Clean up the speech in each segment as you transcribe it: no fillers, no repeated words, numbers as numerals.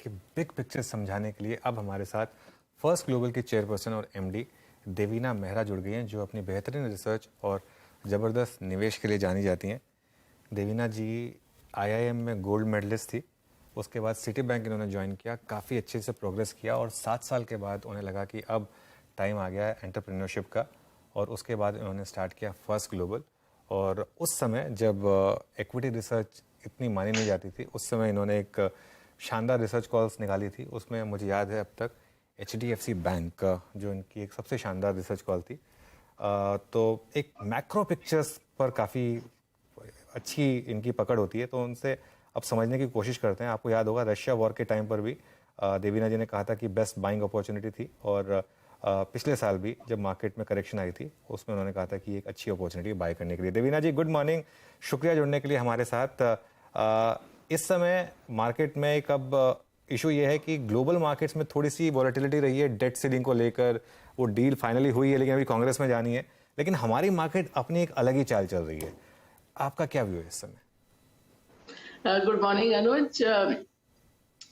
की big picture समझाने के लिए अब हमारे साथ फर्स्ट ग्लोबल की चेयरपर्सन और एमडी देवीना मेहरा जुड़ गई हैं, जो अपनी बेहतरीन रिसर्च और ज़बरदस्त निवेश के लिए जानी जाती हैं। देवीना जी आईआईएम में गोल्ड मेडलिस्ट थी, उसके बाद सिटी बैंक इन्होंने ज्वाइन किया, काफ़ी अच्छे से प्रोग्रेस किया और 7 साल के बाद उन्हें लगा कि अब टाइम आ गया है एंटरप्रेन्योरशिप का, और उसके बाद उन्होंने स्टार्ट किया फर्स्ट ग्लोबल। और उस समय जब इक्विटी रिसर्च इतनी मानी नहीं जाती थी, उस समय इन्होंने एक शानदार रिसर्च कॉल्स निकाली थी। उसमें मुझे याद है अब तक HDFC बैंक जो इनकी एक सबसे शानदार रिसर्च कॉल थी। तो एक मैक्रो पिक्चर्स पर काफ़ी अच्छी इनकी पकड़ होती है, तो उनसे अब समझने की कोशिश करते हैं। आपको याद होगा रशिया वॉर के टाइम पर भी देवीना जी ने कहा था कि बेस्ट बाइंग अपॉर्चुनिटी थी, और पिछले साल भी जब मार्केट में करेक्शन आई थी उसमें उन्होंने कहा था कि एक अच्छी अपॉर्चुनिटी बाय करने के लिए। देवीना जी गुड मॉर्निंग, शुक्रिया जुड़ने के लिए हमारे साथ। इस समय मार्केट में एक अब इशू ये है कि ग्लोबल मार्केट्स में थोड़ी सी वॉलेटिलिटी रही है डेट सीलिंग को लेकर। वो डील फाइनली हुई है लेकिन अभी कांग्रेस में जानी है, लेकिन हमारी मार्केट अपनी एक अलग ही चाल चल रही है। आपका क्या व्यू है इस समय? गुड मॉर्निंग अनुज।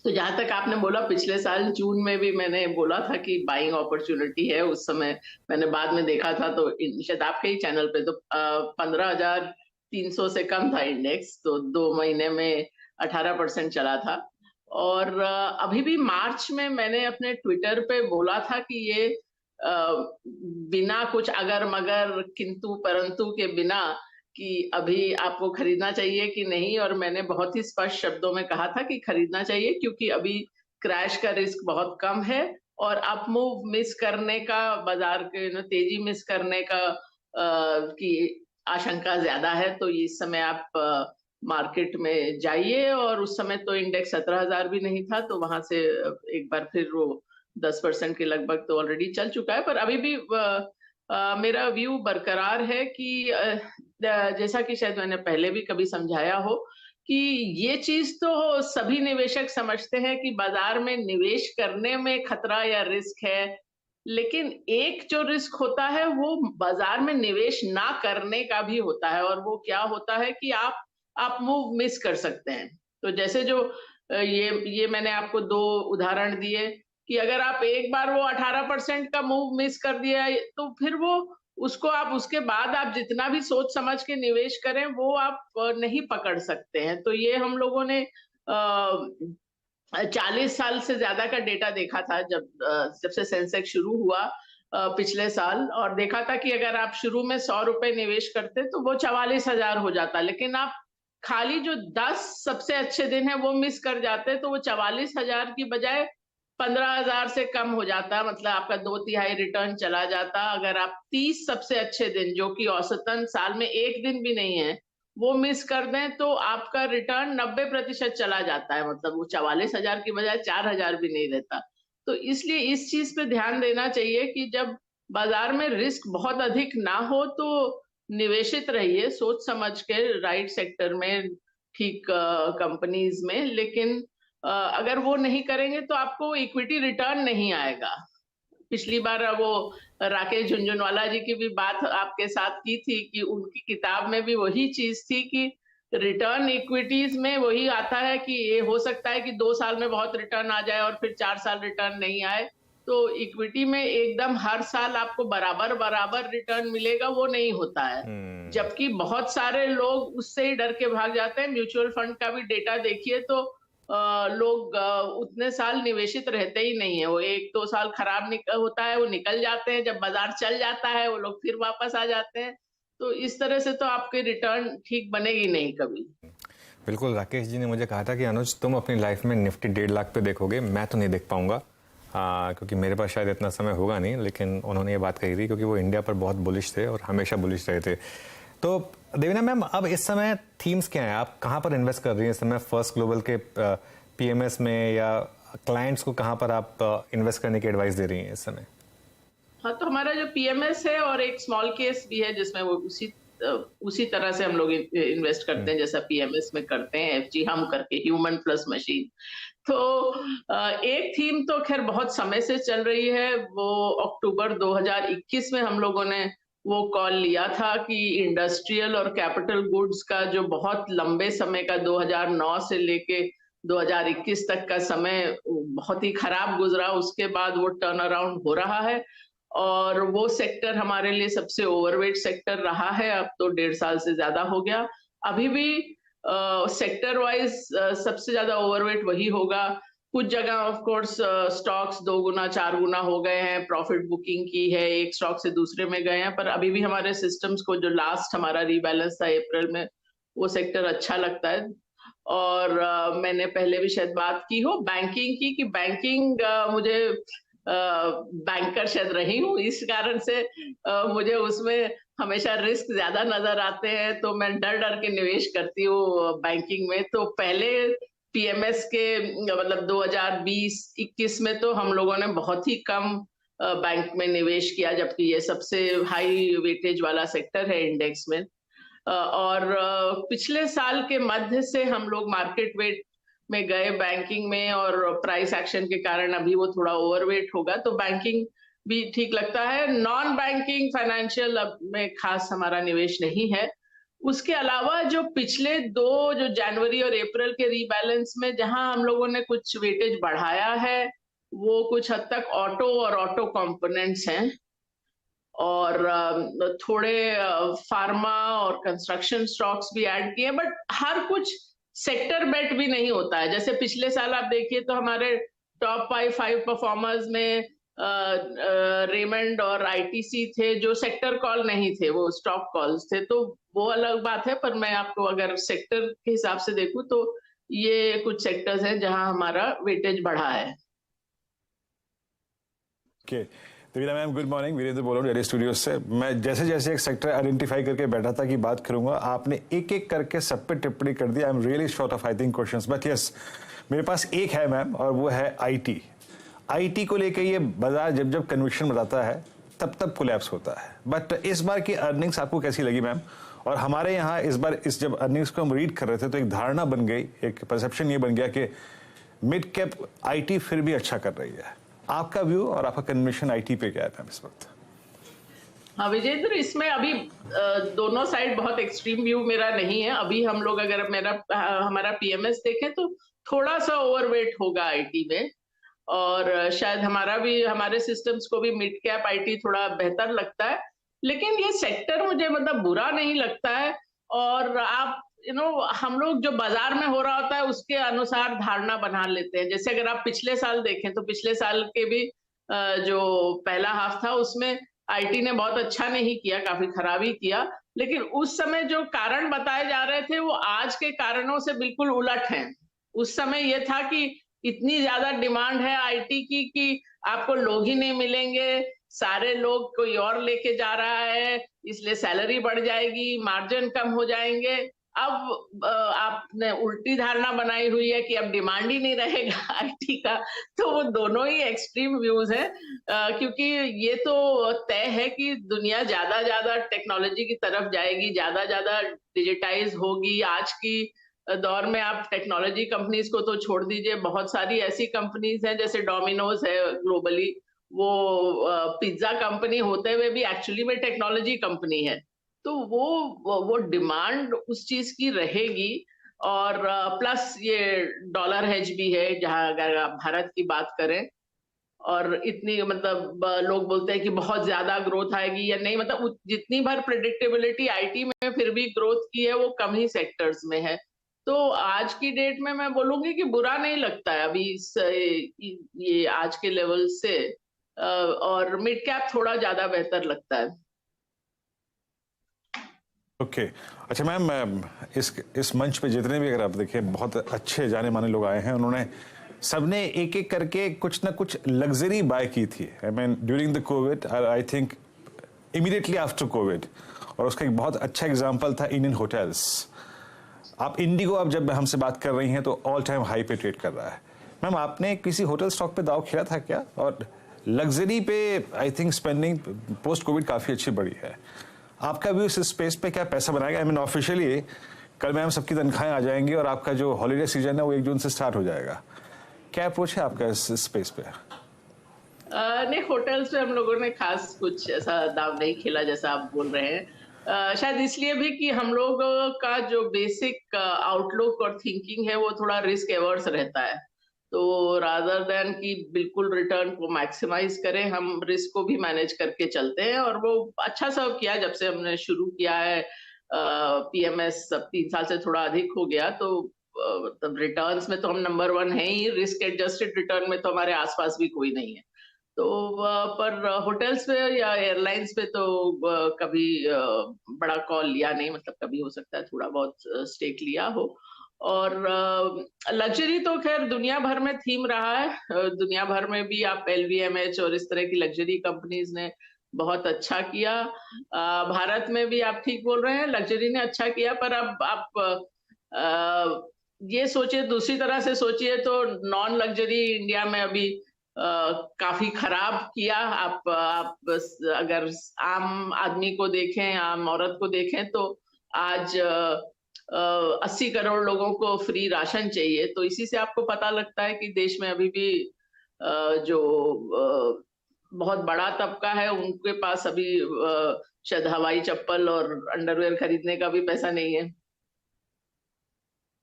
तो जहां तक आपने बोला, पिछले साल जून में भी मैंने बोला था कि बाइंग अपॉर्चुनिटी है। उस समय मैंने बाद में देखा था तो शायद आपके ही चैनल पे तो 15,300 से कम था इंडेक्स, तो 2 महीने में 18% चला था। और अभी भी मार्च में मैंने अपने ट्विटर पे बोला था कि ये बिना कुछ अगर मगर किंतु परंतु के बिना कि अभी आपको खरीदना चाहिए कि नहीं, और मैंने बहुत ही स्पष्ट शब्दों में कहा था कि खरीदना चाहिए क्योंकि अभी क्रैश का रिस्क बहुत कम है और अप मूव मिस करने का, बाजार के तेजी मिस करने का की आशंका ज्यादा है। तो इस समय आप मार्केट में जाइए, और उस समय तो इंडेक्स 17,000 भी नहीं था, तो वहां से एक बार फिर वो 10% के लगभग तो ऑलरेडी चल चुका है। पर अभी भी मेरा व्यू बरकरार है कि जैसा कि शायद मैंने पहले भी कभी समझाया हो कि ये चीज तो सभी निवेशक समझते हैं कि बाजार में निवेश करने में खतरा या रिस्क है, लेकिन एक जो रिस्क होता है वो बाजार में निवेश ना करने का भी होता है। और वो क्या होता है कि आप मूव मिस कर सकते हैं। तो जैसे जो ये मैंने आपको 2 उदाहरण दिए कि अगर आप एक बार वो 18% का मूव मिस कर दिया तो फिर वो उसको आप उसके बाद आप जितना भी सोच समझ के निवेश करें वो आप नहीं पकड़ सकते हैं। तो ये हम लोगों ने 40 साल से ज्यादा का डेटा देखा था जब से सेंसेक्स शुरू हुआ पिछले साल, और देखा था कि अगर आप शुरू में 100 रुपए निवेश करते तो वो 44,000 हो जाता, लेकिन आप खाली जो 10 सबसे अच्छे दिन है वो मिस कर जाते तो वो 44,000 की बजाय 15,000 से कम हो जाता। मतलब आपका 2/3 रिटर्न चला जाता। अगर आप 30 सबसे अच्छे दिन, जो कि औसतन साल में एक दिन भी नहीं है, वो मिस कर दें तो आपका रिटर्न 90% चला जाता है। मतलब वो 44,000 की बजाय 4,000 भी नहीं रहता। तो इसलिए इस चीज पे ध्यान देना चाहिए कि जब बाजार में रिस्क बहुत अधिक ना हो तो निवेशित रहिए सोच समझ के, राइट सेक्टर में, ठीक कंपनीज में। लेकिन अगर वो नहीं करेंगे तो आपको इक्विटी रिटर्न नहीं आएगा। पिछली बार वो राकेश झुनझुनवाला जी की भी बात आपके साथ की थी कि उनकी किताब में भी वही चीज थी कि रिटर्न इक्विटीज में वही आता है कि ये हो सकता है कि 2 साल में बहुत रिटर्न आ जाए और फिर 4 साल रिटर्न नहीं आए। तो इक्विटी में एकदम हर साल आपको बराबर बराबर रिटर्न मिलेगा, वो नहीं होता है। जबकि बहुत सारे लोग उससे ही डर के भाग जाते हैं। म्यूचुअल फंड का भी डेटा देखिए तो लोग उतने साल निवेशित रहते ही नहीं है। वो 1-2 साल खराब होता है, वो निकल जाते हैं। जब बाजार चल जाता है वो लोग फिर वापस आ जाते हैं। तो इस तरह से तो आपके रिटर्न ठीक बनेगी नहीं कभी। बिल्कुल, राकेश जी ने मुझे कहा था कि अनुज तुम अपनी लाइफ में निफ्टी 1.5 लाख पे देखोगे, मैं तो नहीं देख पाऊंगा क्योंकि मेरे पास शायद इतना समय होगा नहीं। लेकिन उन्होंने ये बात कही थी क्योंकि वो इंडिया पर बहुत बुलिश थे और हमेशा बुलिश रहे थे। तो देवीना मैम, अब इस समय थीम्स क्या हैं? आप कहाँ पर इन्वेस्ट कर रही हैं इस समय फर्स्ट ग्लोबल के पीएमएस में, या क्लाइंट्स को कहाँ पर आप इन्वेस्ट करने की एडवाइस दे रही हैं इस समय? हाँ, तो हमारा जो पीएमएस है और एक स्मॉल केस भी है जिसमें वो उसी तरह से हम लोग इन्वेस्ट करते हैं जैसा पीएमएस में करते हैं, एफजी हम करके, ह्यूमन प्लस मशीन। तो एक थीम तो खैर बहुत समय से चल रही है। वो अक्टूबर 2021 में हम लोगों ने वो कॉल लिया था कि इंडस्ट्रियल और कैपिटल गुड्स का जो बहुत लंबे समय का 2009 से लेके 2021 तक का समय बहुत ही खराब गुजरा, उसके बाद वो टर्न अराउंड हो रहा है और वो सेक्टर हमारे लिए सबसे ओवरवेट सेक्टर रहा है, अब तो 1.5 साल से ज्यादा हो गया। अभी भी सेक्टर वाइज सबसे ज्यादा ओवरवेट वही होगा। कुछ जगह ऑफ कोर्स स्टॉक्स 2 गुना 4 गुना हो गए हैं, प्रॉफिट बुकिंग की है, एक स्टॉक से दूसरे में गए हैं, पर अभी भी हमारे सिस्टम्स को जो लास्ट हमारा रीबैलेंस था अप्रैल में, वो सेक्टर अच्छा लगता है। और मैंने पहले भी शायद बात की हो बैंकिंग की, कि बैंकिंग मुझे बैंकर शायद रही हूँ, इस कारण से मुझे उसमें हमेशा रिस्क ज्यादा नजर आते हैं, तो मैं डर डर के निवेश करती हूँ बैंकिंग में। तो पहले पीएमएस के मतलब 2020-21 में तो हम लोगों ने बहुत ही कम बैंक में निवेश किया, जबकि ये सबसे हाई वेटेज वाला सेक्टर है इंडेक्स में। और पिछले साल के मध्य से हम लोग मार्केट वेट में गए बैंकिंग में, और प्राइस एक्शन के कारण अभी वो थोड़ा ओवरवेट होगा, तो बैंकिंग भी ठीक लगता है। नॉन बैंकिंग फाइनेंशियल अब में खास हमारा निवेश नहीं है। उसके अलावा जो पिछले जो जनवरी और अप्रैल के रीबैलेंस में जहां हम लोगों ने कुछ वेटेज बढ़ाया है, वो कुछ हद तक ऑटो और ऑटो कंपोनेंट्स हैं, और थोड़े फार्मा और कंस्ट्रक्शन स्टॉक्स भी ऐड किए, बट हर कुछ सेक्टर बेट भी नहीं होता है। जैसे पिछले साल आप देखिए तो हमारे टॉप 5 परफॉर्मर्स में रेमंड और आईटीसी थे, जो सेक्टर कॉल नहीं थे, वो स्टॉक कॉल्स थे, तो वो अलग बात है। पर मैं आपको अगर सेक्टर के हिसाब से देखूं तो ये कुछ सेक्टर्स हैं जहां हमारा वेटेज बढ़ा है। Okay Devina ma'am, good morning. Virendra बोल रहा हूँ डेली स्टूडियो से। मैं जैसे जैसे एक सेक्टर आइडेंटिफाई करके बैठा था कि बात करूंगा, आपने एक एक करके सब पे टिप्पणी कर दी। I am really short of I think questions, but yes मेरे पास एक है मैम, और वो है आईटी। आईटी को लेकर ये बाजार जब जब कन्विक्शन बताता है तब तब कोलैप्स होता है। बट इस बार की अर्निंग्स आपको कैसी लगी मैम? और हमारे यहाँ इस बार जब अर्निंग्स को हम रीड कर रहे थे तो एक धारणा बन गई, एक परसेप्शन ये बन गया कि मिड कैप आईटी फिर भी अच्छा कर रही है। आपका व्यू और आपका कन्विक्शन आईटी पे क्या है मैम इस वक्त? हाँ विजेंद्र, इसमें अभी दोनों साइड बहुत एक्सट्रीम व्यू मेरा नहीं है। अभी हम लोग अगर हमारा पीएमएस देखें तो थोड़ा सा ओवरवेट होगा आईटी में, और शायद हमारे सिस्टम्स को भी मिड कैप आईटी थोड़ा बेहतर लगता है, लेकिन ये सेक्टर मुझे मतलब बुरा नहीं लगता है। और आप हम लोग जो बाजार में हो रहा होता है उसके अनुसार धारणा बना लेते हैं। जैसे अगर आप पिछले साल देखें तो पिछले साल के भी जो पहला हाफ था उसमें आईटी ने बहुत अच्छा नहीं किया, काफी खराबी किया, लेकिन उस समय जो कारण बताए जा रहे थे वो आज के कारणों से बिल्कुल उलट हैं। उस समय ये था कि इतनी ज्यादा डिमांड है आईटी की कि आपको लोग ही नहीं मिलेंगे, सारे लोग कोई और लेके जा रहा है, इसलिए सैलरी बढ़ जाएगी, मार्जिन कम हो जाएंगे। अब आपने उल्टी धारणा बनाई हुई है कि अब डिमांड ही नहीं रहेगा आईटी का। तो वो दोनों ही एक्सट्रीम व्यूज हैं, क्योंकि ये तो तय है कि दुनिया ज्यादा टेक्नोलॉजी की तरफ जाएगी, ज्यादा डिजिटाइज होगी। आज की दौर में आप टेक्नोलॉजी कंपनीज को तो छोड़ दीजिए, बहुत सारी ऐसी कंपनीज हैं जैसे डोमिनोज है ग्लोबली, वो पिज्जा कंपनी होते हुए भी एक्चुअली में टेक्नोलॉजी कंपनी है। तो वो डिमांड उस चीज की रहेगी। और प्लस ये डॉलर हेज भी है, जहां अगर आप भारत की बात करें, और इतनी मतलब लोग बोलते हैं कि बहुत ज्यादा ग्रोथ आएगी या नहीं, मतलब जितनी बार प्रेडिक्टेबिलिटी आईटी में फिर भी ग्रोथ की है वो कम ही सेक्टर्स में है। तो आज की डेट में मैं बोलूंगी कि बुरा नहीं लगता है अभी ये आज के लेवल से, और मिड कैप थोड़ा ज्यादा बेहतर लगता है। ओके अच्छा मैम, इस मंच पे जितने भी अगर आप देखिए बहुत अच्छे जाने माने लोग आए हैं, उन्होंने सबने एक एक करके कुछ ना कुछ लग्जरी बाय की थी। I mean during the Covid, I think immediately after Covid, और उसका एक बहुत अच्छा एग्जांपल था इंडियन होटल्स। आप इंडिगो अब जब हमसे बात कर रही हैं तो ऑल टाइम हाई पे ट्रेड कर रहा है। मैम आपने किसी होटल स्टॉक पे दाव खेला था क्या? और लग्जरी पे I think spending post Covid काफी अच्छी बढ़ी है। आपका व्यू इस स्पेस पे क्या पैसा बनाएगा? आई मीन ऑफिशियली कल मैम सबकी तनख्वाहें आ जाएंगी और आपका जो हॉलीडे सीजन है वो 1 जून से स्टार्ट हो जाएगा। क्या अप्रोच है आपका इस स्पेस पे? नहीं, होटल्स पे हम लोगों ने खास कुछ ऐसा दाव नहीं खेला जैसा आप बोल रहे हैं। शायद इसलिए भी कि हम लोग का जो बेसिक आउटलुक और थिंकिंग है वो थोड़ा रिस्क एवर्स रहता है। तो रादर देन कि बिल्कुल रिटर्न को मैक्सिमाइज़ करें, हम रिस्क को भी मैनेज करके चलते हैं और वो अच्छा सर्व किया जब से हमने शुरू किया है। पीएमएस अब 3 साल से थोड़ा अधिक हो गया तो मतलब रिटर्न्स में तो हम नंबर 1 हैं ही, रिस्क एडजस्टेड रिटर्न में तो हमारे आस-पास भी कोई नहीं है। तो पर होटल्स पे या एयरलाइंस पे तो कभी बड़ा कॉल लिया नहीं, मतलब कभी हो सकता है थोड़ा बहुत स्टेक लिया हो। और लग्जरी तो खैर दुनिया भर में थीम रहा है। दुनिया भर में भी आप एलवीएमएच और इस तरह की लग्जरी कंपनीज ने बहुत अच्छा किया। भारत में भी आप ठीक बोल रहे हैं, लग्जरी ने अच्छा किया, पर अब आप ये सोचिए, दूसरी तरह से सोचिए तो नॉन लग्जरी इंडिया में अभी काफ़ी खराब किया। आप बस अगर आम आदमी को देखें, आम औरत को देखें तो आज 80 करोड़ लोगों को फ्री राशन चाहिए। तो इसी से आपको पता लगता है कि देश में अभी भी जो बहुत बड़ा तबका है उनके पास अभी शायद हवाई चप्पल और अंडरवियर खरीदने का भी पैसा नहीं है।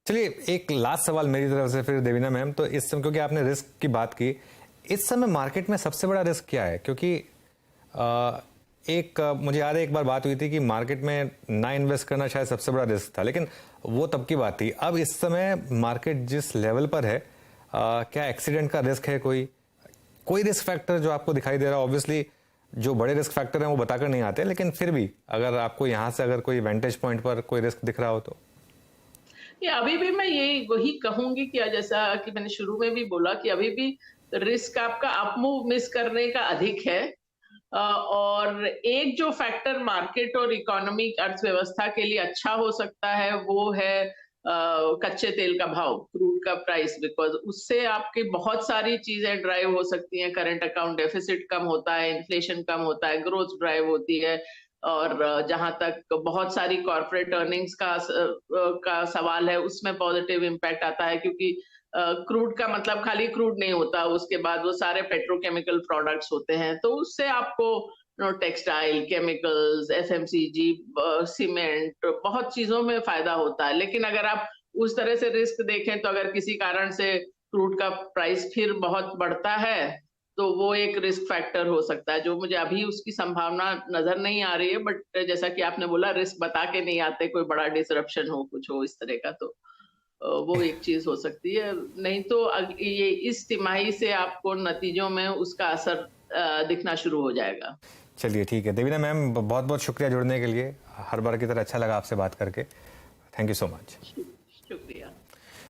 चलिए, एक लास्ट सवाल मेरी तरफ से फिर देवीना मैम। तो इस समय क्योंकि आपने रिस्क की बात की, इस समय मार्केट में सबसे बड़ा रिस्क क्या है? क्योंकि मुझे याद है एक बार बात हुई थी कि मार्केट में ना इन्वेस्ट करना शायद सबसे बड़ा रिस्क था, लेकिन वो तब की बात थी। अब इस समय मार्केट जिस लेवल पर है, क्या एक्सीडेंट का रिस्क है? कोई रिस्क फैक्टर जो आपको दिखाई दे रहा है? ऑब्वियसली जो बड़े रिस्क फैक्टर हैं वो बताकर नहीं आते, लेकिन फिर भी अगर आपको यहाँ से अगर कोई वेंटेज पॉइंट पर कोई रिस्क दिख रहा हो तो? ये अभी भी मैं यही वही कहूंगी कि जैसा कि मैंने शुरू में भी बोला कि अभी भी रिस्क आपका अप मूव मिस करने का अधिक है। और एक जो फैक्टर मार्केट और इकोनॉमिक अर्थव्यवस्था के लिए अच्छा हो सकता है वो है कच्चे तेल का भाव, क्रूड का प्राइस, बिकॉज उससे आपकी बहुत सारी चीजें ड्राइव हो सकती हैं। करंट अकाउंट डेफिसिट कम होता है, इन्फ्लेशन कम होता है, ग्रोथ ड्राइव होती है। और जहां तक बहुत सारी कॉर्पोरेट अर्निंग्स का सवाल है उसमें पॉजिटिव इम्पैक्ट आता है, क्योंकि क्रूड का मतलब खाली क्रूड नहीं होता, उसके बाद वो सारे पेट्रोकेमिकल प्रोडक्ट्स होते हैं। तो उससे आपको टेक्सटाइल, केमिकल्स, एफएमसीजी, सीमेंट, बहुत चीजों में फायदा होता है। लेकिन अगर आप उस तरह से रिस्क देखें तो अगर किसी कारण से क्रूड का प्राइस फिर बहुत बढ़ता है तो वो एक रिस्क फैक्टर हो सकता है, जो मुझे अभी उसकी संभावना नजर नहीं आ रही है। बट जैसा कि आपने बोला, रिस्क बता के नहीं आते, कोई बड़ा डिसरप्शन हो, कुछ हो इस तरह का, तो वो एक चीज हो सकती है। नहीं तो ये इस तिमाही से आपको नतीजों में उसका असर दिखना शुरू हो जाएगा। चलिए ठीक है देवीना मैम, बहुत बहुत शुक्रिया जुड़ने के लिए। हर बार की तरह अच्छा लगा आपसे बात करके। Thank you so much.